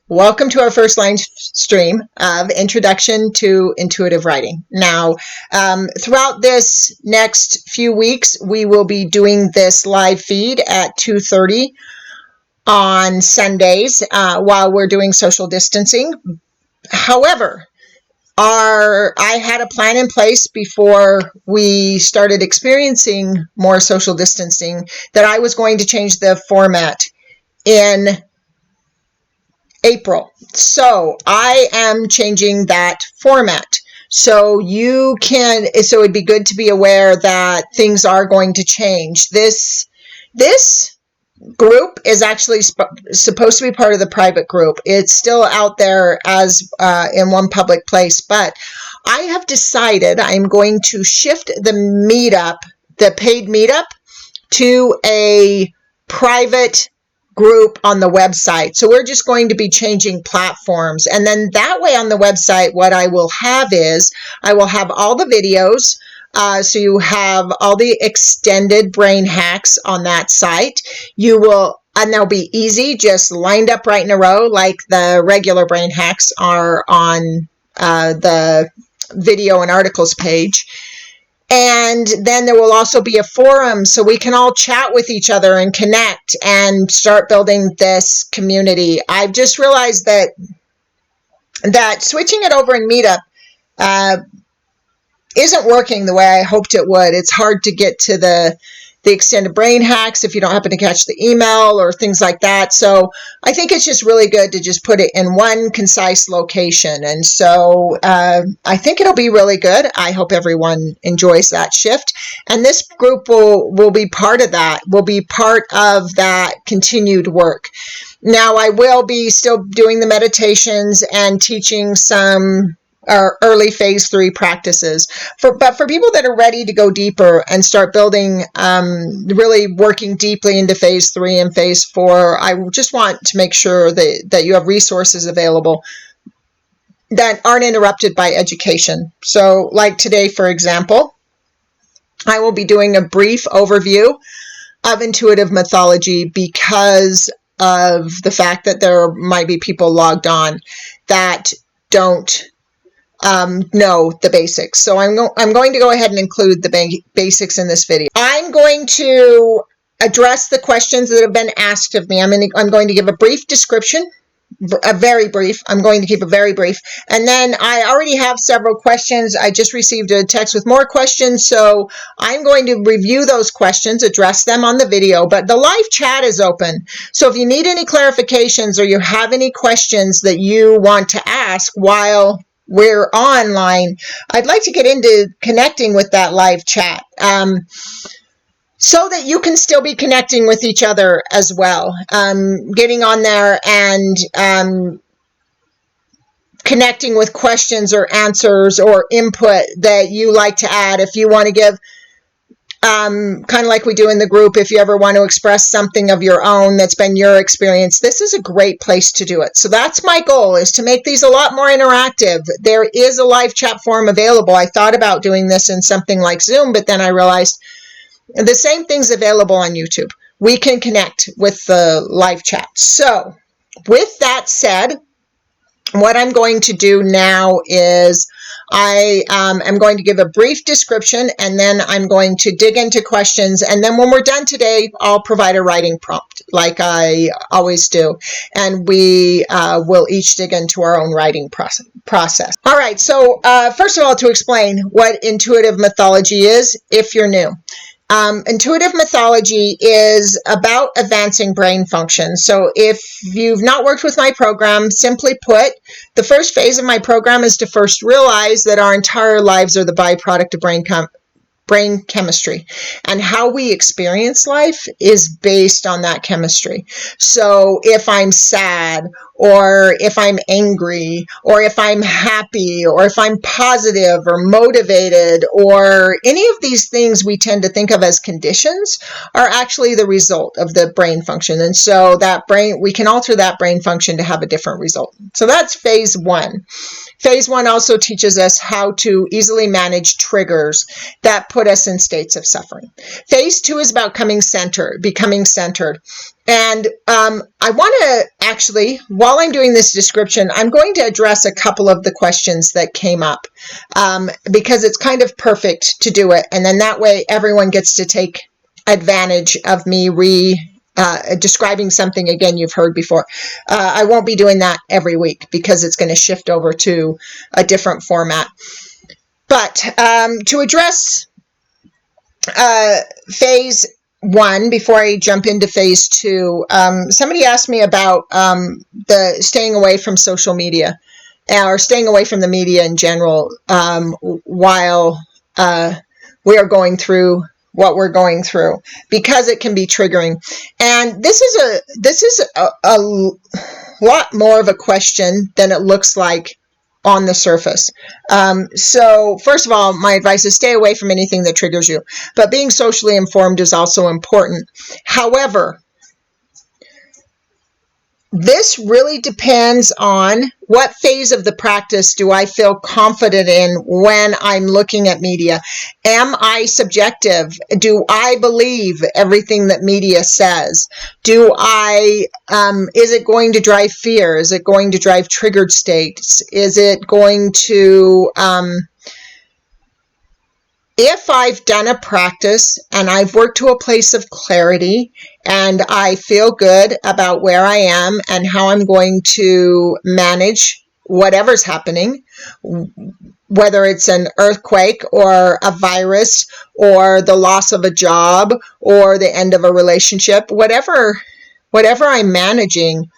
Welcome to our first line stream of Introduction to Intuitive Writing. Now, throughout this next few weeks, we will be doing this live feed at 2:30 on Sundays while we're doing social distancing. However, I had a plan in place before we started experiencing more social distancing that I was going to change the format in April. So I am changing that format. So it'd be good to be aware that things are going to change. This group is actually supposed to be part of the private group. It's still out there as in one public place, but I have decided I'm going to shift the paid meetup, to a private group on the website. So we're just going to be changing platforms. And then that way on the website, what I will have is I will have all the videos. So you have all the extended brain hacks on that site. And they'll be easy, just lined up right in a row, like the regular brain hacks are on the video and articles page. And then there will also be a forum so we can all chat with each other and connect and start building this community. I've just realized that switching it over in Meetup isn't working the way I hoped it would. It's hard to get to the extended brain hacks if you don't happen to catch the email or things like that. So I think it's just really good to just put it in one concise location. And so I think it'll be really good. I hope everyone enjoys that shift. And this group will be part of that, will be part of that continued work. Now, I will be still doing the meditations and teaching some early phase 3 practices. But for people that are ready to go deeper and start building, really working deeply into phase 3 and phase 4, I just want to make sure that you have resources available that aren't interrupted by education. So like today, for example, I will be doing a brief overview of intuitive mythology because of the fact that there might be people logged on that don't know the basics. So I'm going to go ahead and include the basics in this video. I'm going to address the questions that have been asked of me. I'm going to give a brief description, I'm going to keep it very brief. And then I already have several questions. I just received a text with more questions. So I'm going to review those questions, address them on the video, but the live chat is open. So if you need any clarifications or you have any questions that you want to ask while we're online, I'd like to get into connecting with that live chat so that you can still be connecting with each other as well. Getting on there and connecting with questions or answers or input that you like to add. If you want to give, kind of like we do in the group, if you ever want to express something of your own that's been your experience, this is a great place to do it. So that's my goal, is to make these a lot more interactive. There is a live chat forum available. I thought about doing this in something like Zoom, but then I realized the same thing's available on YouTube. We can connect with the live chat. So with that said, what I'm going to do now is I am going to give a brief description, and then I'm going to dig into questions. And then when we're done today, I'll provide a writing prompt like I always do. And we will each dig into our own writing process. All right. So first of all, to explain what intuitive mythology is, if you're new. Intuitive mythology is about advancing brain function. So if you've not worked with my program, simply put, the first phase of my program is to first realize that our entire lives are the byproduct of brain chemistry, and how we experience life is based on that chemistry. So if I'm sad, or if I'm angry, or if I'm happy, or if I'm positive or motivated, or any of these things we tend to think of as conditions, are actually the result of the brain function. And so we can alter that brain function to have a different result. So that's phase 1. Phase 1 also teaches us how to easily manage triggers that put us in states of suffering. Phase 2 is about becoming centered. And I want to actually, while I'm doing this description, I'm going to address a couple of the questions that came up because it's kind of perfect to do it. And then that way everyone gets to take advantage of me describing something again you've heard before. I won't be doing that every week because it's going to shift over to a different format. But to address phase 1, before I jump into phase 2, somebody asked me about the staying away from social media or staying away from the media in general while we are going through what we're going through, because it can be triggering. And this is a lot more of a question than it looks like on the surface. So first of all, my advice is stay away from anything that triggers you, but being socially informed is also important. However, this really depends on what phase of the practice do I feel confident in when I'm looking at media. Am I subjective? Do I believe everything that media says? Is it going to drive fear? Is it going to drive triggered states? Is it going to, if I've done a practice and I've worked to a place of clarity and I feel good about where I am and how I'm going to manage whatever's happening, whether it's an earthquake or a virus or the loss of a job or the end of a relationship, whatever I'm managing,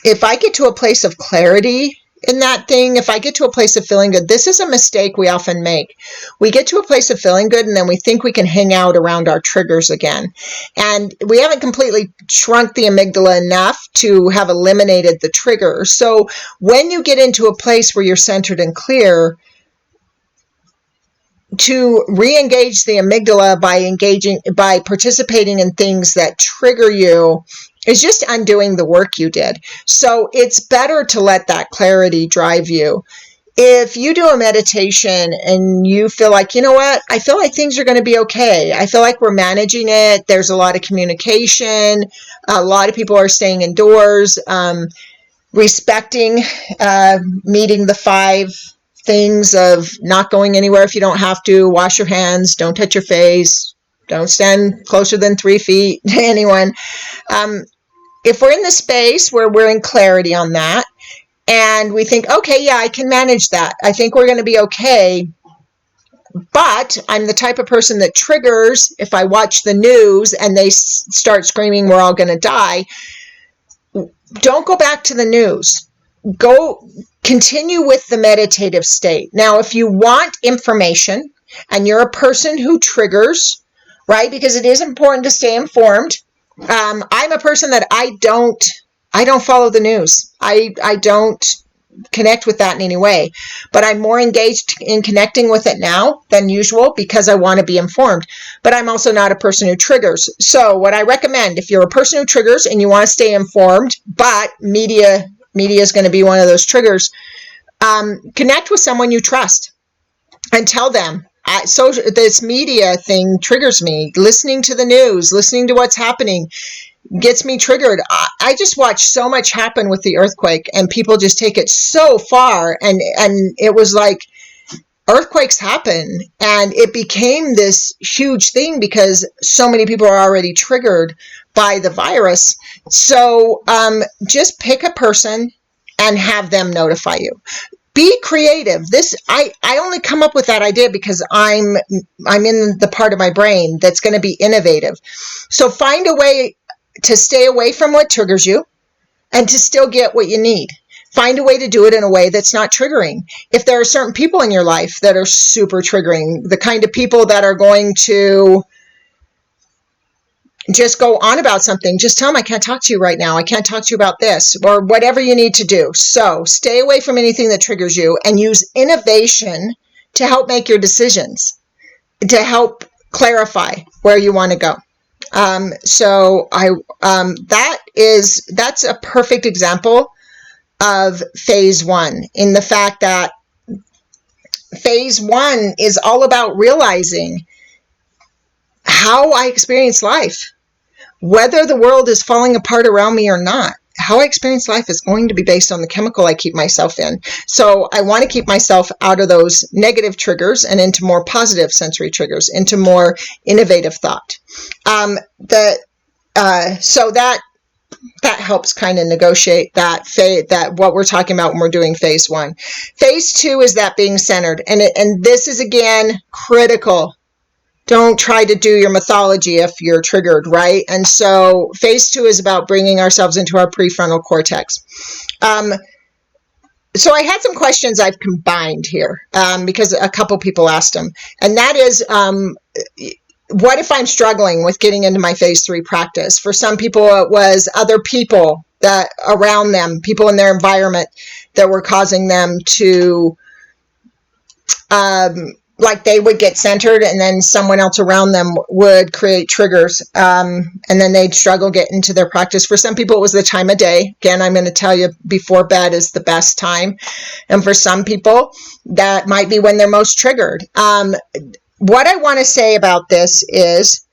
if I get to a place of clarity in that thing, if I get to a place of feeling good, this is a mistake we often make. We get to a place of feeling good and then we think we can hang out around our triggers again. And we haven't completely shrunk the amygdala enough to have eliminated the trigger. So when you get into a place where you're centered and clear, to re-engage the amygdala by participating in things that trigger you is just undoing the work you did. So it's better to let that clarity drive you. If you do a meditation and you feel like, you know what, I feel like things are going to be okay. I feel like we're managing it. There's a lot of communication. A lot of people are staying indoors, respecting, meeting the 5 things of not going anywhere if you don't have to, wash your hands, don't touch your face, don't stand closer than 3 feet to anyone. If we're in the space where we're in clarity on that and we think, okay, yeah, I can manage that. I think we're going to be okay. But I'm the type of person that triggers if I watch the news and they start screaming, we're all going to die. Don't go back to the news. Continue with the meditative state. Now, if you want information and you're a person who triggers, right, because it is important to stay informed. I'm a person that I don't follow the news. I don't connect with that in any way, but I'm more engaged in connecting with it now than usual because I want to be informed, but I'm also not a person who triggers. So what I recommend, if you're a person who triggers and you want to stay informed, but media is going to be one of those triggers, connect with someone you trust and tell them, so this media thing triggers me. Listening to the news, listening to what's happening gets me triggered. I just watched so much happen with the earthquake and people just take it so far. And it was like earthquakes happen and it became this huge thing because so many people are already triggered by the virus. So just pick a person and have them notify you. Be creative. I only come up with that idea because I'm in the part of my brain that's going to be innovative. So find a way to stay away from what triggers you and to still get what you need. Find a way to do it in a way that's not triggering. If there are certain people in your life that are super triggering, the kind of people that are going to just go on about something, just tell them, I can't talk to you right now. I can't talk to you about this, or whatever you need to do. So stay away from anything that triggers you and use innovation to help make your decisions, to help clarify where you want to go. That's a perfect example of phase 1 in the fact that phase 1 is all about realizing how I experience life. whether the world is falling apart around me or not, how I experience life is going to be based on the chemical I keep myself in. So I want to keep myself out of those negative triggers and into more positive sensory triggers, into more innovative thought. So that helps kind of negotiate that what we're talking about when we're doing phase 1. Phase 2 is that being centered. And this is, again, critical. Don't try to do your mythology if you're triggered, right? And so phase 2 is about bringing ourselves into our prefrontal cortex. So I had some questions I've combined here because a couple people asked them. And that is, what if I'm struggling with getting into my phase 3 practice? For some people, it was other people that around them, people in their environment that were causing them to, like they would get centered and then someone else around them would create triggers, and then they'd struggle getting to their practice. For some people, it was the time of day. Again, I'm going to tell you before bed is the best time. And for some people, that might be when they're most triggered. What I want to say about this is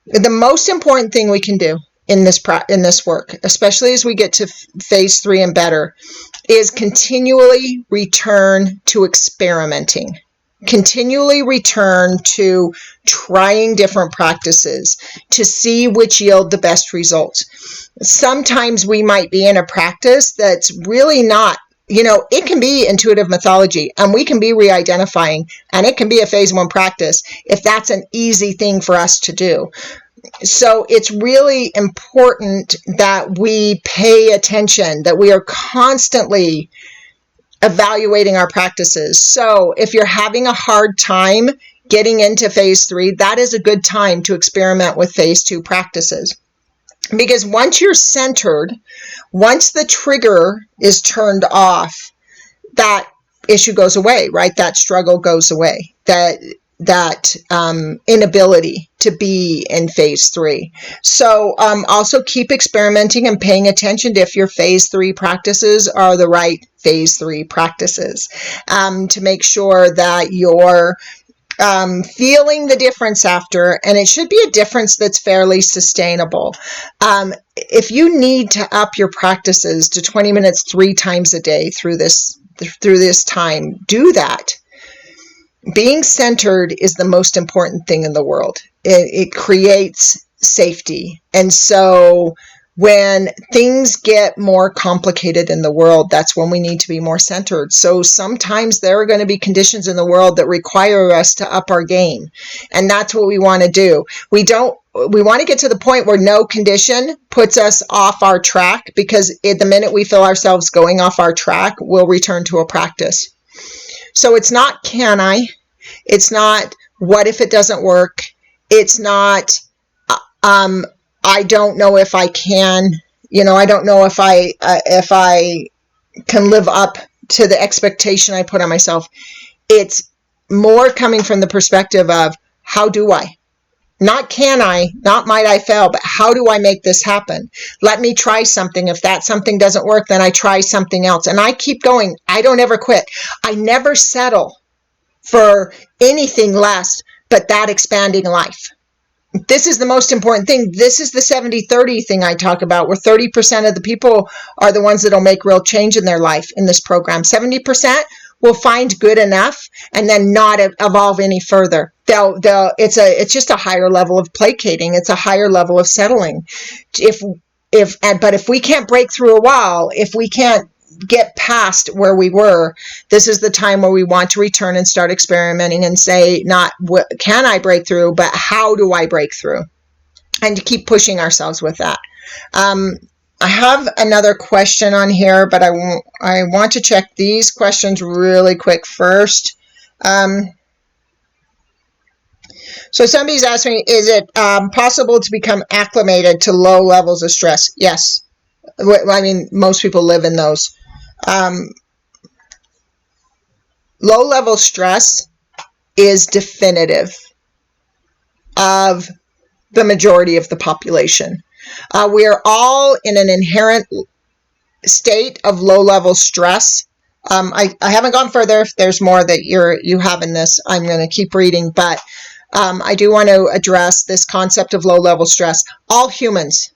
the most important thing we can do in this work, especially as we get to phase 3 and better, is continually return to experimenting. Continually return to trying different practices to see which yield the best results. Sometimes we might be in a practice that's really not, it can be intuitive mythology and we can be re-identifying, and it can be a phase 1 practice if that's an easy thing for us to do. So it's really important that we pay attention, that we are constantly evaluating our practices. So if you're having a hard time getting into phase 3, that is a good time to experiment with phase 2 practices. Because once you're centered, once the trigger is turned off, that issue goes away, right? That struggle goes away. That inability to be in phase 3. So also keep experimenting and paying attention to if your phase 3 practices are the right phase 3 practices, to make sure that you're feeling the difference after, and it should be a difference that's fairly sustainable. If you need to up your practices to 20 minutes 3 times a day through this time, do that. Being centered is the most important thing in the world. It creates safety. And so when things get more complicated in the world, that's when we need to be more centered. So sometimes there are going to be conditions in the world that require us to up our game. And that's what we want to do. We want to get to the point where no condition puts us off our track, because the minute we feel ourselves going off our track, we'll return to a practice. So it's not, can I? It's not, what if it doesn't work? It's not, I don't know if I can, I don't know if I can live up to the expectation I put on myself. It's more coming from the perspective of, how do I? Not can I, not might I fail, but how do I make this happen? Let me try something. If that something doesn't work, then I try something else. And I keep going. I don't ever quit. I never settle for anything less but that expanding life. This is the most important thing. This is the 70-30 thing I talk about, where 30% of the people are the ones that'll make real change in their life in this program. 70% will find good enough and then not evolve any further. It's just a higher level of placating. It's a higher level of settling. But if we can't break through a wall, if we can't get past where we were, this is the time where we want to return and start experimenting and say, not what can I break through, but how do I break through? And to keep pushing ourselves with that. I have another question on here, but I want to check these questions really quick first. So somebody's asked me, is it possible to become acclimated to low levels of stress? Yes. I mean, most people live in those. Low-level stress is definitive of the majority of the population. We are all in an inherent state of low-level stress. I haven't gone further. If there's more that you have in this, I'm going to keep reading. But I do want to address this concept of low-level stress. All humans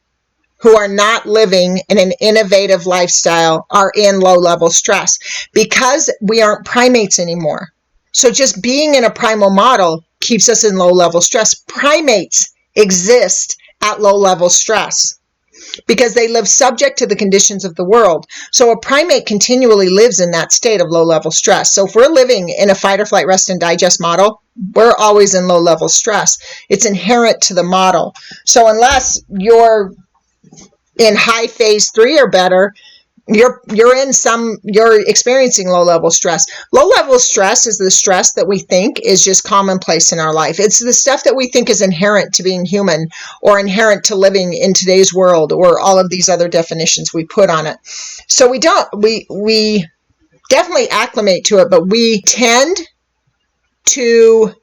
who are not living in an innovative lifestyle are in low-level stress because we aren't primates anymore. So just being in a primal model keeps us in low-level stress. Primates exist at low-level stress because they live subject to the conditions of the world. So a primate continually lives in that state of low-level stress. So if we're living in a fight or flight, rest and digest model, we're always in low-level stress. It's inherent to the model. So unless you're in high phase 3 or better, you're experiencing low-level stress. Low-level stress is the stress that we think is just commonplace in our life. It's the stuff that we think is inherent to being human or inherent to living in today's world, or all of these other definitions we put on it. So we definitely acclimate to it, but we tend to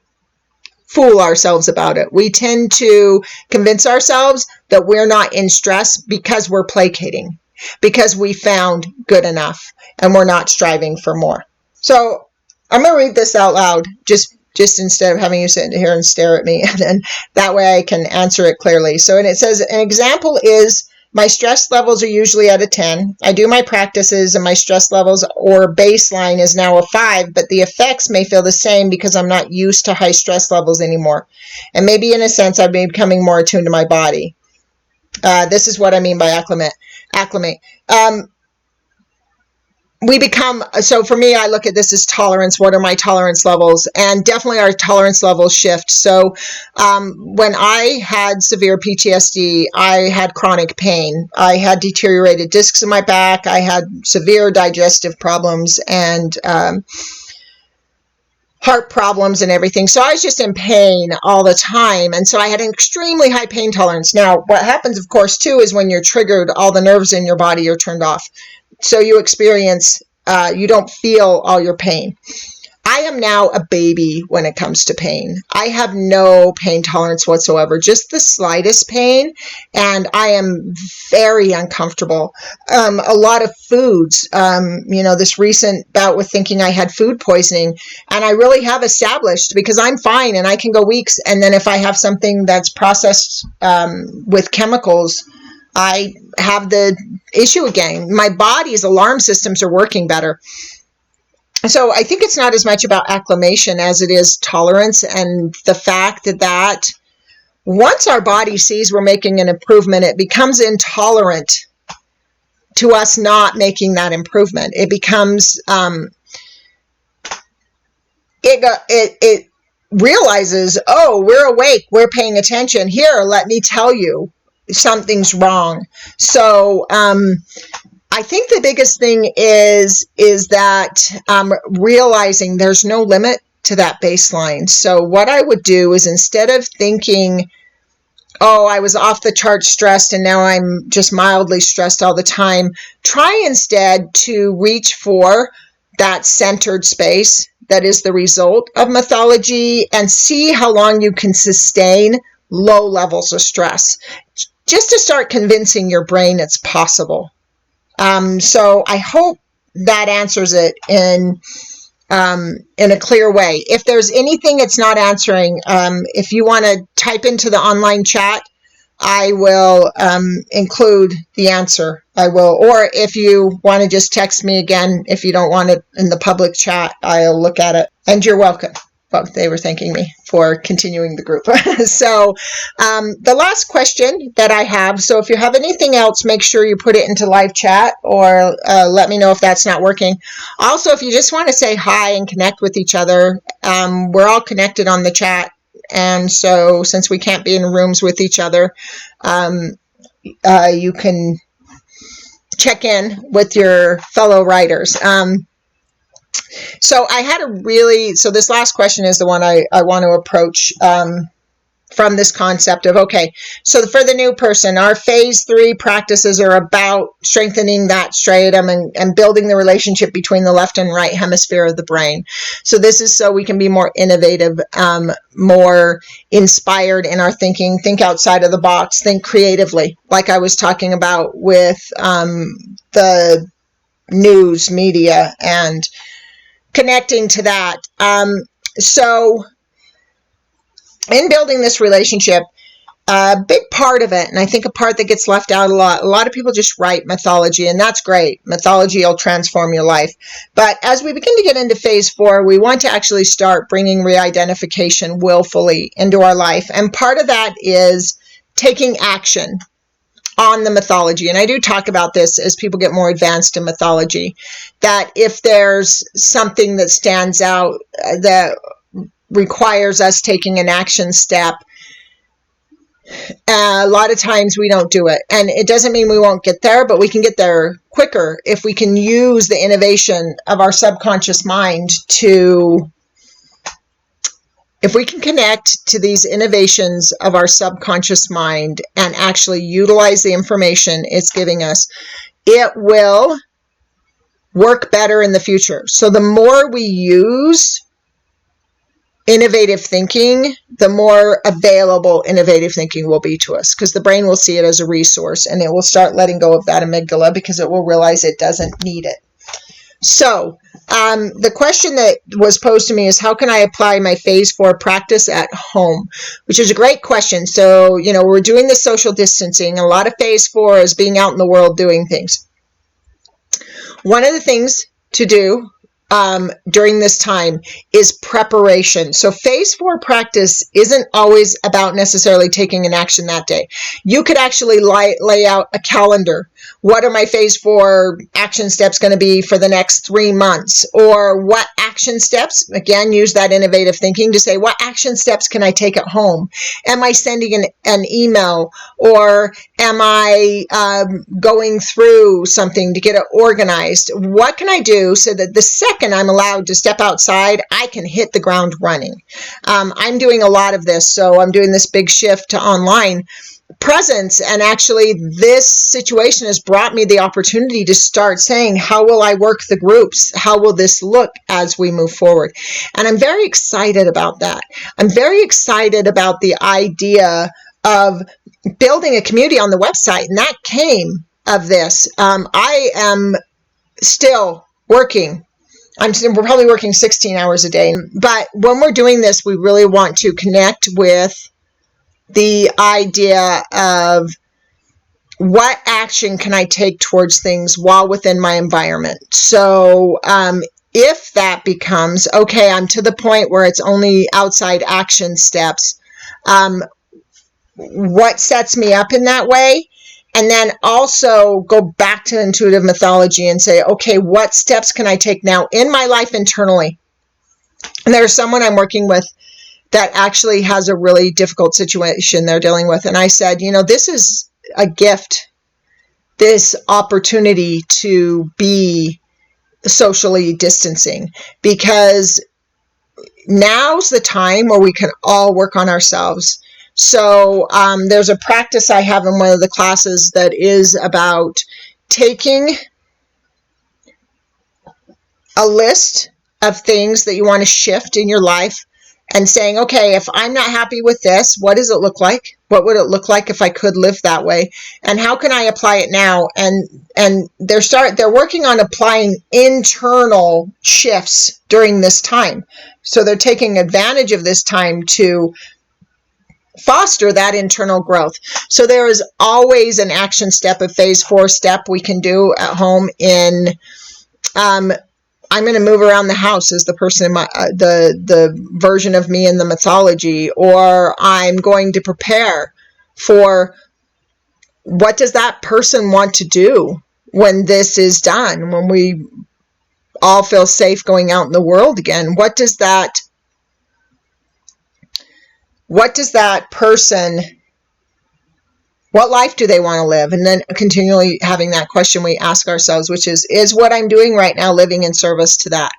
fool ourselves about it. We tend to convince ourselves that we're not in stress because we're placating, because we found good enough and we're not striving for more. So I'm going to read this out loud, just instead of having you sit here and stare at me, and then that way I can answer it clearly. So, and it says, an example is, my stress levels are usually at a 10. I do my practices and my stress levels or baseline is now a 5, but the effects may feel the same because I'm not used to high stress levels anymore. And maybe in a sense, I'm becoming more attuned to my body. This is what I mean by acclimate. We become, so for me, I look at this as tolerance. What are my tolerance levels? And definitely our tolerance levels shift. So when I had severe PTSD, I had chronic pain. I had deteriorated discs in my back. I had severe digestive problems and heart problems and everything. So I was just in pain all the time. And so I had an extremely high pain tolerance. Now, what happens, of course, too, is when you're triggered, all the nerves in your body are turned off. So you experience, you don't feel all your pain. I am now a baby when it comes to pain. I have no pain tolerance whatsoever, just the slightest pain, and I am very uncomfortable. A lot of foods, this recent bout with thinking I had food poisoning, and I really have established, because I'm fine and I can go weeks, and then if I have something that's processed with chemicals, I have the issue again. My body's alarm systems are working better. So I think it's not as much about acclimation as it is tolerance, and the fact that once our body sees we're making an improvement, it becomes intolerant to us not making that improvement. It becomes, it realizes, oh, we're awake, we're paying attention. Here, let me tell you, something's wrong. So, I think the biggest thing is that realizing there's no limit to that baseline. So what I would do is, instead of thinking, oh, I was off the chart stressed and now I'm just mildly stressed all the time, try instead to reach for that centered space that is the result of mythology and see how long you can sustain low levels of stress, just to start convincing your brain it's possible. So I hope that answers it in a clear way. If there's anything it's not answering, if you want to type into the online chat, I will include the answer. I will, or if you want to just text me again, if you don't want it in the public chat, I'll look at it. And you're welcome. Well, they were thanking me for continuing the group. So the last question that I have, so if you have anything else, make sure you put it into live chat, or let me know if that's not working. Also, if you just want to say hi and connect with each other, we're all connected on the chat. And so since we can't be in rooms with each other, you can check in with your fellow writers. So I had so this last question is the one I want to approach from this concept of, okay, so for the new person, our phase 3 practices are about strengthening that striatum and building the relationship between the left and right hemisphere of the brain. So this is so we can be more innovative, more inspired in our thinking, think outside of the box, think creatively, like I was talking about with the news media and connecting to that. So in building this relationship, a big part of it, and I think a part that gets left out a lot of people just write mythology, and that's great. Mythology will transform your life. But as we begin to get into phase 4, we want to actually start bringing re-identification willfully into our life. And part of that is taking action on the mythology. And I do talk about this as people get more advanced in mythology, that if there's something that stands out that requires us taking an action step, a lot of times we don't do it. And it doesn't mean we won't get there, but we can get there quicker if we can use the innovation of our subconscious mind to, if we can connect to these innovations of our subconscious mind and actually utilize the information it's giving us, it will work better in the future. So the more we use innovative thinking, the more available innovative thinking will be to us, because the brain will see it as a resource and it will start letting go of that amygdala because it will realize it doesn't need it. So the question that was posed to me is, how can I apply my phase 4 practice at home? Which is a great question. So, we're doing the social distancing. A lot of phase 4 is being out in the world doing things. One of the things to do during this time is preparation. So phase 4 practice isn't always about necessarily taking an action that day. You could actually lay out a calendar. What are my phase 4 action steps going to be for the next 3 months? Or what action steps, again, use that innovative thinking to say, what action steps can I take at home? Am I sending an email, or am I going through something to get it organized? What can I do so that the second I'm allowed to step outside, I can hit the ground running? I'm doing a lot of this, so I'm doing this big shift to online presence, and actually this situation has brought me the opportunity to start saying, how will I work the groups? How will this look as we move forward? And I'm very excited about that. I'm very excited about the idea of building a community on the website, and that came of this. I am still working. We're probably working 16 hours a day, but when we're doing this, we really want to connect with the idea of what action can I take towards things while within my environment. So if that becomes, okay, I'm to the point where it's only outside action steps, what sets me up in that way? And then also go back to intuitive mythology and say, okay, what steps can I take now in my life internally? And there's someone I'm working with that actually has a really difficult situation they're dealing with. And I said, this is a gift, this opportunity to be socially distancing, because now's the time where we can all work on ourselves. So there's a practice I have in one of the classes that is about taking a list of things that you want to shift in your life and saying, okay, if I'm not happy with this, what does it look like? What would it look like if I could live that way? And how can I apply it now? And they're working on applying internal shifts during this time. So they're taking advantage of this time to foster that internal growth. So there is always an action step, a phase 4 step we can do at home in I'm going to move around the house as the person in the version of me in the mythology, or I'm going to prepare for what does that person want to do when this is done, when we all feel safe going out in the world again. What does that person, what life do they want to live? And then continually having that question we ask ourselves, which is what I'm doing right now living in service to that?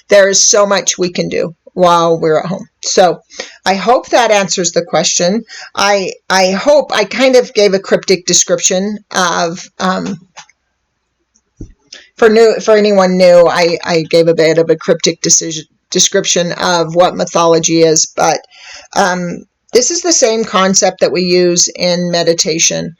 There is so much we can do while we're at home. So I hope that answers the question. I hope I kind of gave a cryptic description of, for anyone new, I gave a bit of a cryptic description of what mythology is, but this is the same concept that we use in meditation.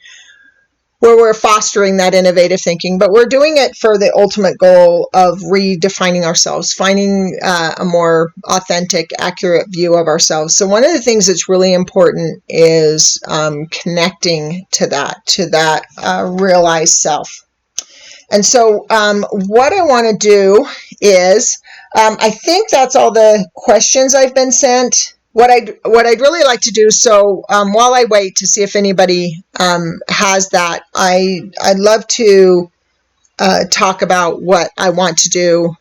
where we're fostering that innovative thinking, but we're doing it for the ultimate goal of redefining ourselves, finding a more authentic, accurate view of ourselves. So one of the things that's really important is connecting to that realized self. And so what I want to do is, I think that's all the questions I've been sent. What I'd really like to do, so while I wait to see if anybody has that, I'd love to talk about what I want to do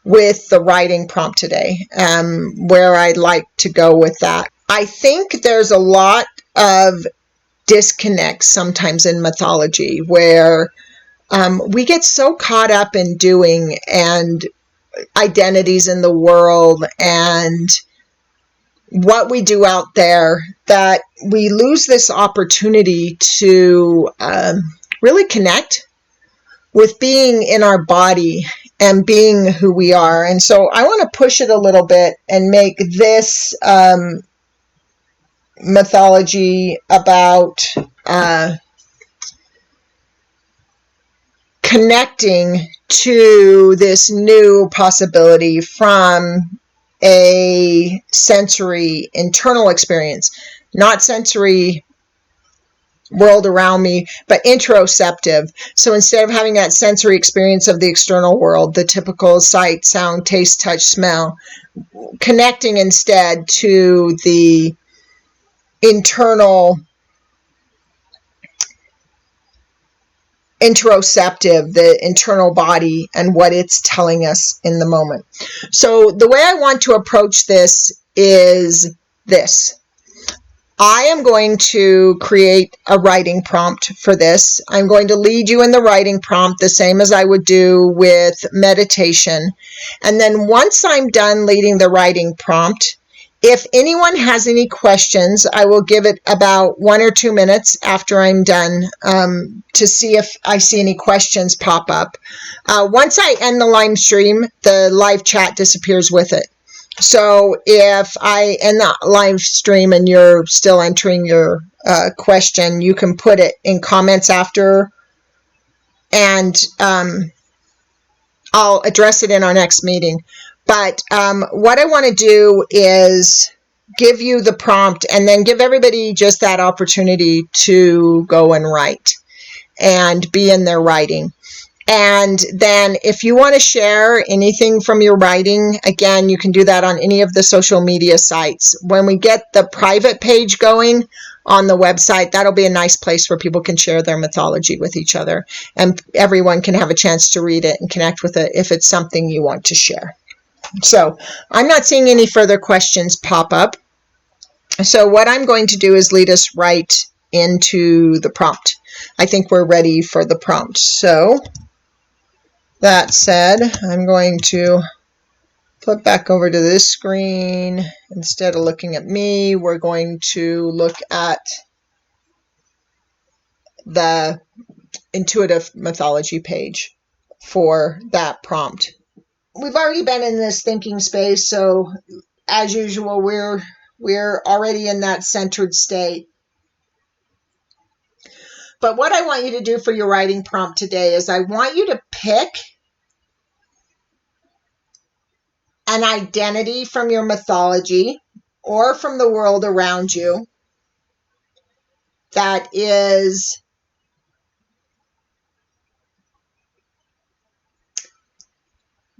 with the writing prompt today, where I'd like to go with that. I think there's a lot of disconnects sometimes in mythology where we get so caught up in doing and identities in the world and what we do out there that we lose this opportunity to really connect with being in our body and being who we are. And so I want to push it a little bit and make this mythology about connecting to this new possibility from a sensory internal experience, not sensory world around me, but interoceptive. So instead of having that sensory experience of the external world, the typical sight, sound, taste, touch, smell, connecting instead to the internal interoceptive, the internal body and what it's telling us in the moment. So the way I want to approach this is this. I am going to create a writing prompt for this. I'm going to lead you in the writing prompt the same as I would do with meditation. And then once I'm done leading the writing prompt, if anyone has any questions, I will give it about 1 or 2 minutes after I'm done to see if I see any questions pop up. Once I end the live stream, the live chat disappears with it. So if I end the live stream and you're still entering your question, you can put it in comments after, and I'll address it in our next meeting. But what I want to do is give you the prompt and then give everybody just that opportunity to go and write and be in their writing. And then if you want to share anything from your writing, again, you can do that on any of the social media sites. When we get the private page going on the website, that'll be a nice place where people can share their mythology with each other. And everyone can have a chance to read it and connect with it if it's something you want to share. So I'm not seeing any further questions pop up. So what I'm going to do is lead us right into the prompt. I think we're ready for the prompt. So that said, I'm going to flip back over to this screen. Instead of looking at me, we're going to look at the intuitive mythology page for that prompt. We've already been in this thinking space, so as usual, we're already in that centered state. But what I want you to do for your writing prompt today is I want you to pick an identity from your mythology or from the world around you that is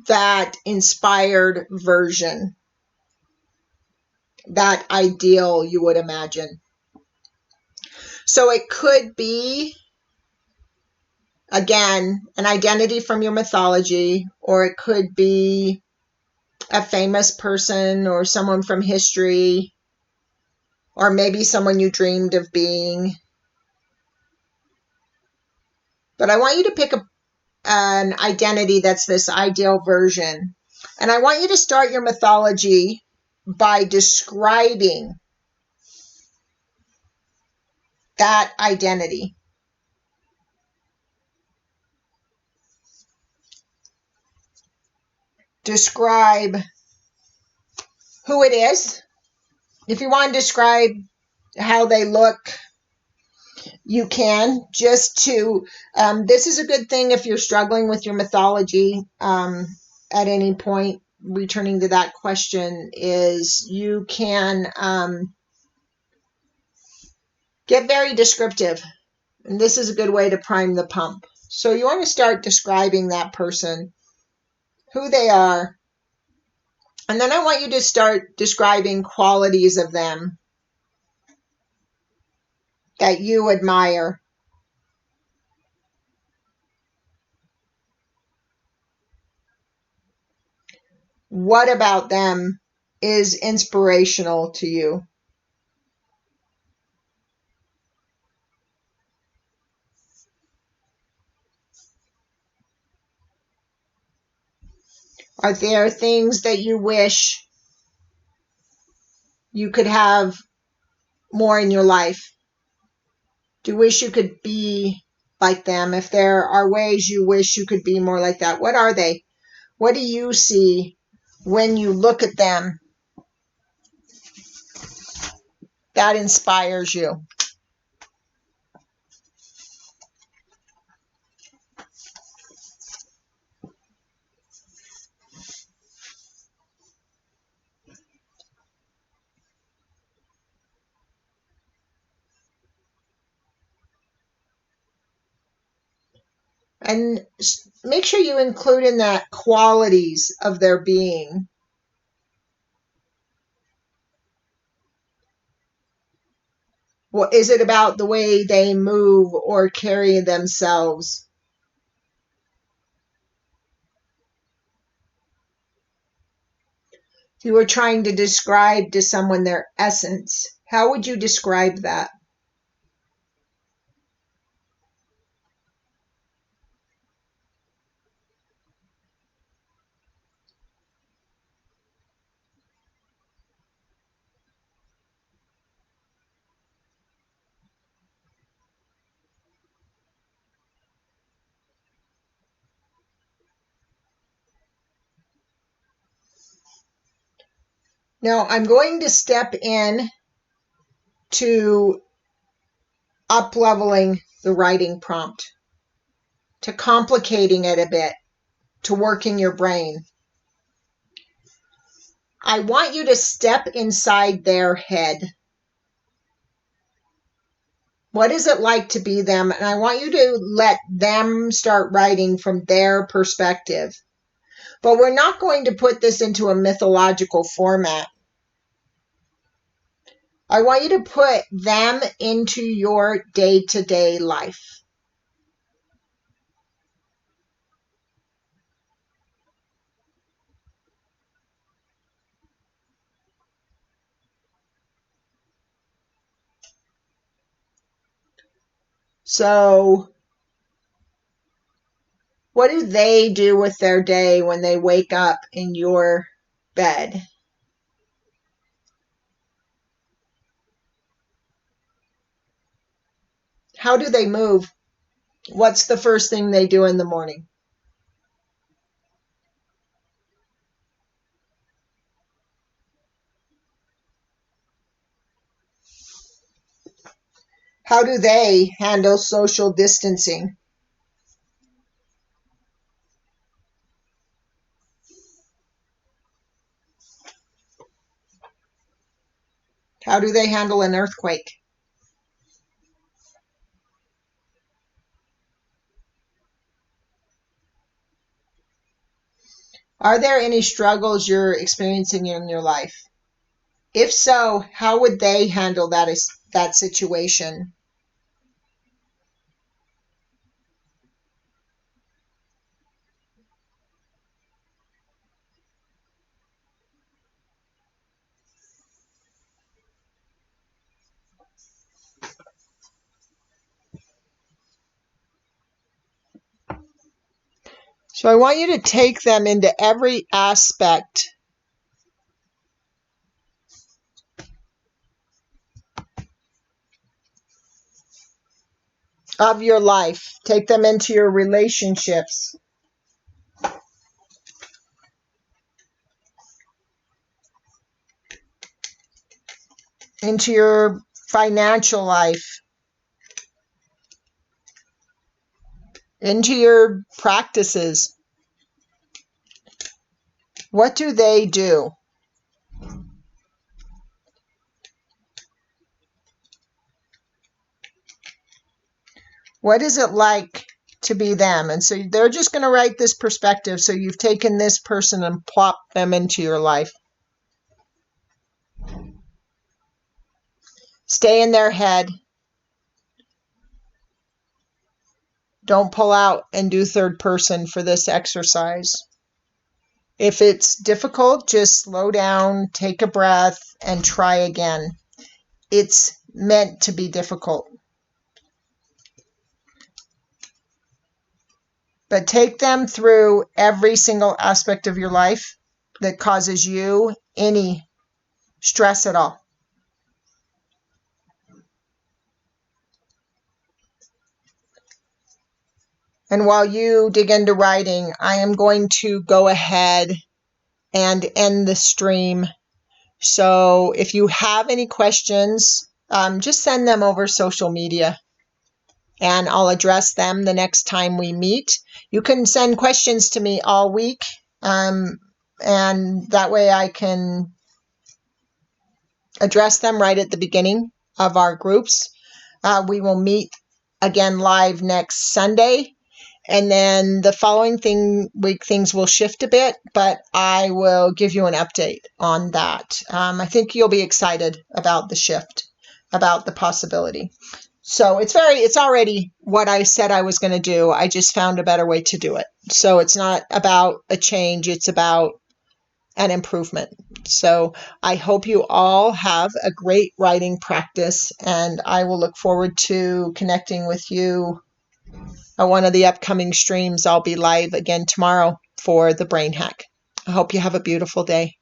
that inspired version, that ideal you would imagine. So it could be, again, an identity from your mythology, or it could be a famous person or someone from history, or maybe someone you dreamed of being. But I want you to pick an identity that's this ideal version. And I want you to start your mythology by describing that identity. Describe who it is. If you want to describe how they look, you can, just to, this is a good thing if you're struggling with your mythology at any point. Returning to that question, is you can get very descriptive. And this is a good way to prime the pump. So you want to start describing that person, who they are. And then I want you to start describing qualities of them that you admire. What about them is inspirational to you? Are there things that you wish you could have more in your life? Do you wish you could be like them? If there are ways you wish you could be more like that, what are they? What do you see when you look at them that inspires you? And make sure you include in that qualities of their being. What is it about the way they move or carry themselves? If you were trying to describe to someone their essence, how would you describe that? Now I'm going to step in to up-leveling the writing prompt, to complicating it a bit, to working your brain. I want you to step inside their head. What is it like to be them? And I want you to let them start writing from their perspective. But we're not going to put this into a mythological format. I want you to put them into your day-to-day life. So, what do they do with their day when they wake up in your bed? How do they move? What's the first thing they do in the morning? How do they handle social distancing? How do they handle an earthquake? Are there any struggles you're experiencing in your life? If so, how would they handle that situation? So I want you to take them into every aspect of your life. Take them into your relationships, into your financial life, into your practices. What do they do? What is it like to be them? And so they're just going to write this perspective. So you've taken this person and plopped them into your life. Stay in their head. Don't pull out and do third person for this exercise. If it's difficult, just slow down, take a breath, and try again. It's meant to be difficult. But take them through every single aspect of your life that causes you any stress at all. And while you dig into writing, I am going to go ahead and end the stream. So if you have any questions, just send them over social media and I'll address them the next time we meet. You can send questions to me all week, and that way I can address them right at the beginning of our groups. We will meet again live next Sunday. And then the following week, things will shift a bit, but I will give you an update on that. I think you'll be excited about the shift, about the possibility. So it's already what I said I was going to do. I just found a better way to do it. So it's not about a change, it's about an improvement. So I hope you all have a great writing practice, and I will look forward to connecting with you on one of the upcoming streams. I'll be live again tomorrow for the brain hack. I hope you have a beautiful day.